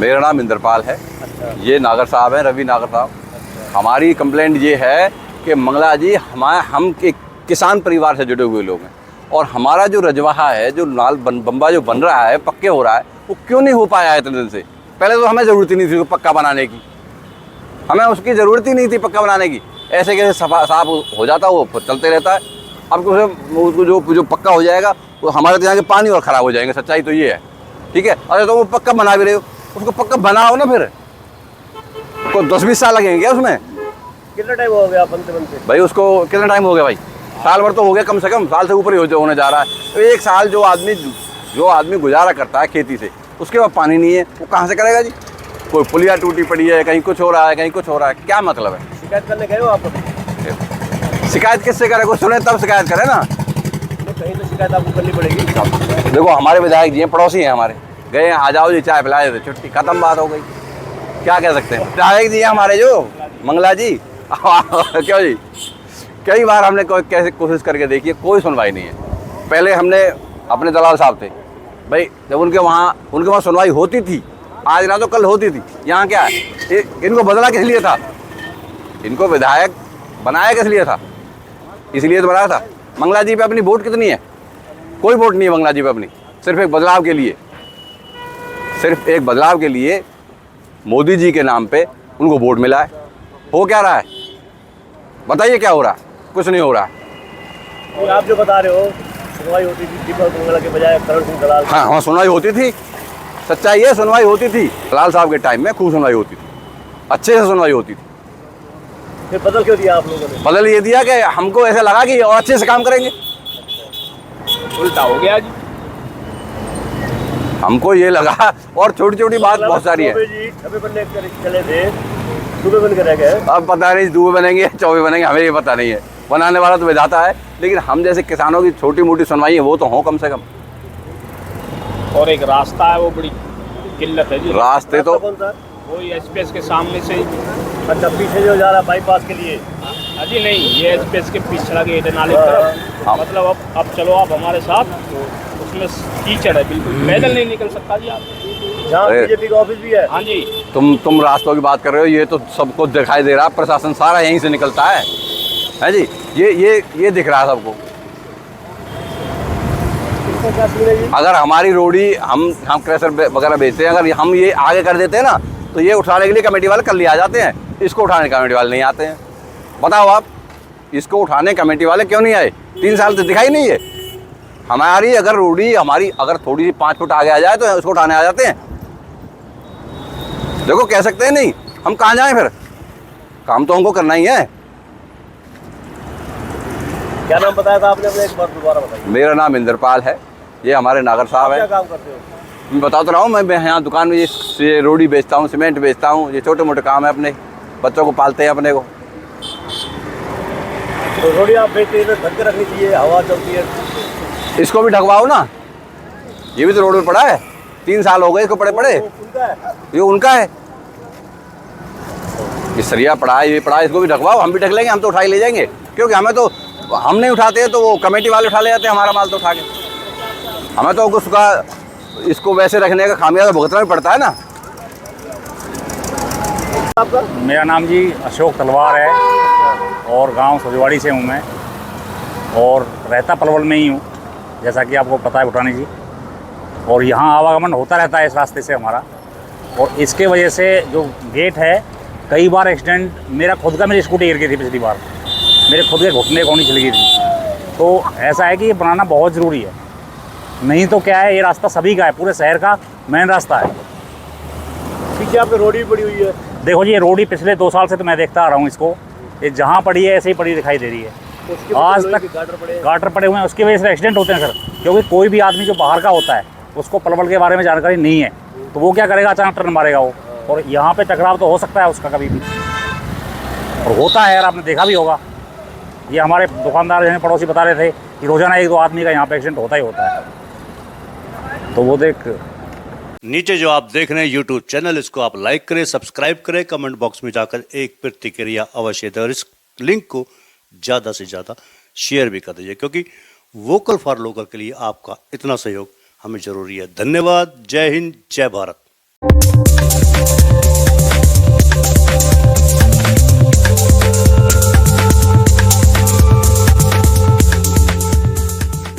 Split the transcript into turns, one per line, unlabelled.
मेरा नाम इंद्रपाल है।
अच्छा।
ये नागर साहब हैं, रवि नागर साहब।
अच्छा।
हमारी कंप्लेंट ये है कि मंगला जी हम एक किसान परिवार से जुड़े हुए लोग हैं, और हमारा जो रजवाहा है, जो नाल बम्बा जो बन रहा है, पक्के हो रहा है, वो क्यों नहीं हो पाया है इतने दिन से। पहले तो हमें ज़रूरत ही नहीं थी पक्का बनाने की, हमें उसकी ज़रूरत ही नहीं थी पक्का बनाने की। ऐसे कैसे साफ हो जाता, वो फिर चलते रहता है। अब उसको जो पक्का हो जाएगा, वो हमारे तो यहाँ के पानी और ख़राब हो जाएंगे। सच्चाई तो ये है, ठीक है। अरे तो वो पक्का बना भी रहे हो, उसको पक्का बनाओ ना, फिर को 10-20 साल लगेंगे क्या उसमें?
कितना टाइम हो गया बनते बनते?
भाई उसको कितना टाइम हो गया भाई? साल भर तो हो गया, कम से कम साल से ऊपर ही होने जा रहा है। तो एक साल जो आदमी गुजारा करता है खेती से, उसके बाद पानी नहीं है, वो कहाँ से करेगा जी? कोई पुलिया टूटी पड़ी है, कहीं कुछ हो रहा है, कहीं कुछ हो रहा है, क्या मतलब है?
शिकायत करने गए हो आप?
शिकायत किससे करे? कोई सुने तब शिकायत करे ना।
तो कहीं तो शिकायत आपको करनी पड़ेगी।
देखो हमारे विधायक जी हैं, पड़ोसी हैं हमारे, गए आ जाओ जी चाय पिलाए थे, छुट्टी खत्म, बात हो गई। क्या कह सकते हैं? विधायक जी हैं हमारे जो मंगला जी क्यों जी, कई बार हमने कैसे कोशिश करके देखी है, कोई सुनवाई नहीं है। पहले हमने अपने दलाल साहब थे भाई, जब उनके वहाँ सुनवाई होती थी, आज ना तो कल होती थी। यहाँ क्या है, इनको बदला किस लिए था? इनको विधायक बनाया किस लिए था? इसलिए तो बनाया था। मंगला जी पे अपनी वोट कितनी है? कोई वोट नहीं है मंगला जी पे अपनी। सिर्फ एक बदलाव के लिए मोदी जी के नाम पे उनको वोट मिला है। हो क्या रहा है बताइए? क्या हो रहा है? कुछ नहीं हो रहा है।
और आप जो बता रहे हो सुनवाई होती थी दीपक मंगला के बजाय करण सिंह दलाल।
हाँ हाँ, सुनवाई होती थी। सच्चाई है, सुनवाई होती थी। दलाल साहब के टाइम में खूब सुनवाई होती थी, अच्छे से सुनवाई होती थी।
फिर बदल क्यों दिया आप लोगों ने?
बदल ये दिया कि हमको ऐसा लगा कि और अच्छे से काम करेंगे।
उल्टा हो गया जी।
हमको ये लगा, और छोटी छोटी बात बहुत सारी है।
छबे बनने चले थे, सुबह बन के रह गए।
अब पता नहीं दुबे बनेंगे, चौबे बनेंगे, हमें ये पता नहीं है। बनाने वाला तो विधाता है, लेकिन हम जैसे किसानों की छोटी मोटी सुनवाई है वो तो हो कम से कम।
और एक रास्ता है, वो बड़ी किल्लत है जी।
रास्ते तो
कौन सा?
वही एसपीएस के सामने से।
अच्छा, पीछे जो जा रहा बाईपास के लिए?
अजी नहीं, ये एसपीएस के पिछड़ा गेट है नाले की तरफ।
हाँ।
मतलब अब चलो आप हमारे साथ, उसमें कीचड़ है, बिल्कुल पैदल नहीं निकल सकता जी आप।
जहाँ
अरे।
बीजेपी का ऑफिस भी है।
हाँ जी।
तुम रास्तों की बात कर रहे हो, ये तो सबको दिखाई दे रहा है। प्रशासन सारा यहीं से निकलता है जी। ये दिख रहा है सबको।
इसका क्या सीन है जी?
अगर हमारी रोडी हम क्रेशर वगैरह बेचते हैं, अगर हम ये आगे कर देते हैं ना, तो ये उठाने के लिए कमेटी वाले कल ले आ जाते हैं। इसको उठाने कमेटी वाले नहीं आते हैं। बताओ आप, इसको उठाने कमेटी वाले क्यों नहीं आए? 3 साल से दिखाई नहीं है। हमारी अगर रोडी अगर थोड़ी सी 5 फुट आगे आ जाए तो उसको उठाने आ जाते हैं। देखो कह सकते हैं नहीं, हम कहाँ जाएं फिर? काम तो हमको करना ही है।
क्या नाम बताया था आपने अपने? एक बार दोबारा बताइए।
मेरा नाम इंद्रपाल है। ये हमारे नागर साहब
क्या
हैं।
काम करते हो?
मैं बता तो रहा हूँ, मैं यहाँ दुकान में ये रोडी बेचता हूँ, सीमेंट बेचता हूँ। ये छोटे मोटे काम है, अपने बच्चों को पालते हैं अपने को।
तो रोडी आप बेचते हैं तो ढक के रखनी चाहिए, हवा चलती है।
इसको भी ढकवाओ ना, ये भी तो रोड पे पड़ा है। 3 साल हो गए इसको पड़े।
उनका है।
ये उनका है, ये सरिया पड़ा है, ये पड़ा है, इसको भी ढकवाओ। हम भी ढक लेंगे, हम तो उठा ही ले जाएंगे, क्योंकि हम नहीं उठाते हैं तो वो कमेटी वाले उठा ले जाते हैं हमारा माल तो उठा के। हमें तो उसका इसको वैसे रखने का खामियाजा भुगतना भी पड़ता है ना।
आपका?
मेरा नाम जी अशोक तलवार है, और गांव सजवाड़ी से हूँ मैं, और रहता पलवल में ही हूँ, जैसा कि आपको पता है भुटानी जी। और यहाँ आवागमन होता रहता है इस रास्ते से हमारा, और इसके वजह से जो गेट है, कई बार एक्सीडेंट, मेरी स्कूटी गिर गई थी पिछली बार, मेरे खुद के घुटने कोनी चली गई थी। तो ऐसा है कि ये बनाना बहुत ज़रूरी है, नहीं तो क्या है, ये रास्ता सभी का है, पूरे शहर का मेन रास्ता है।
पीछे आपकी रोडी भी पड़ी हुई है।
देखो जी, ये रोड ही पिछले 2 साल से तो मैं देखता आ रहा हूँ इसको, ये जहाँ पड़ी है ऐसे ही पड़ी दिखाई दे रही है।
तो उसके
आज
लोहे
तक
के गाटर
गाटर पड़े हुए हैं, उसकी वजह से एक्सीडेंट होते हैं सर। क्योंकि कोई भी आदमी जो बाहर का होता है, उसको पलवल के बारे में जानकारी नहीं है, तो वो क्या करेगा, अचानक टर्न मारेगा वो, और यहाँ पे टकराव तो हो सकता है उसका कभी भी, और होता है यार, आपने देखा भी होगा। ये हमारे दुकानदार जैसे पड़ोसी बता रहे थे कि रोजाना 1-2 आदमी का यहाँ पे एक्सीडेंट होता ही होता है। तो वो देख,
नीचे जो आप देख रहे हैं यूट्यूब चैनल, इसको आप लाइक करें, सब्सक्राइब करें, कमेंट बॉक्स में जाकर एक प्रतिक्रिया अवश्य दें, और इस लिंक को ज़्यादा से ज़्यादा शेयर भी कर दीजिए, क्योंकि वोकल फॉर लोकल के लिए आपका इतना सहयोग हमें ज़रूरी है। धन्यवाद। जय हिंद, जय भारत।
है।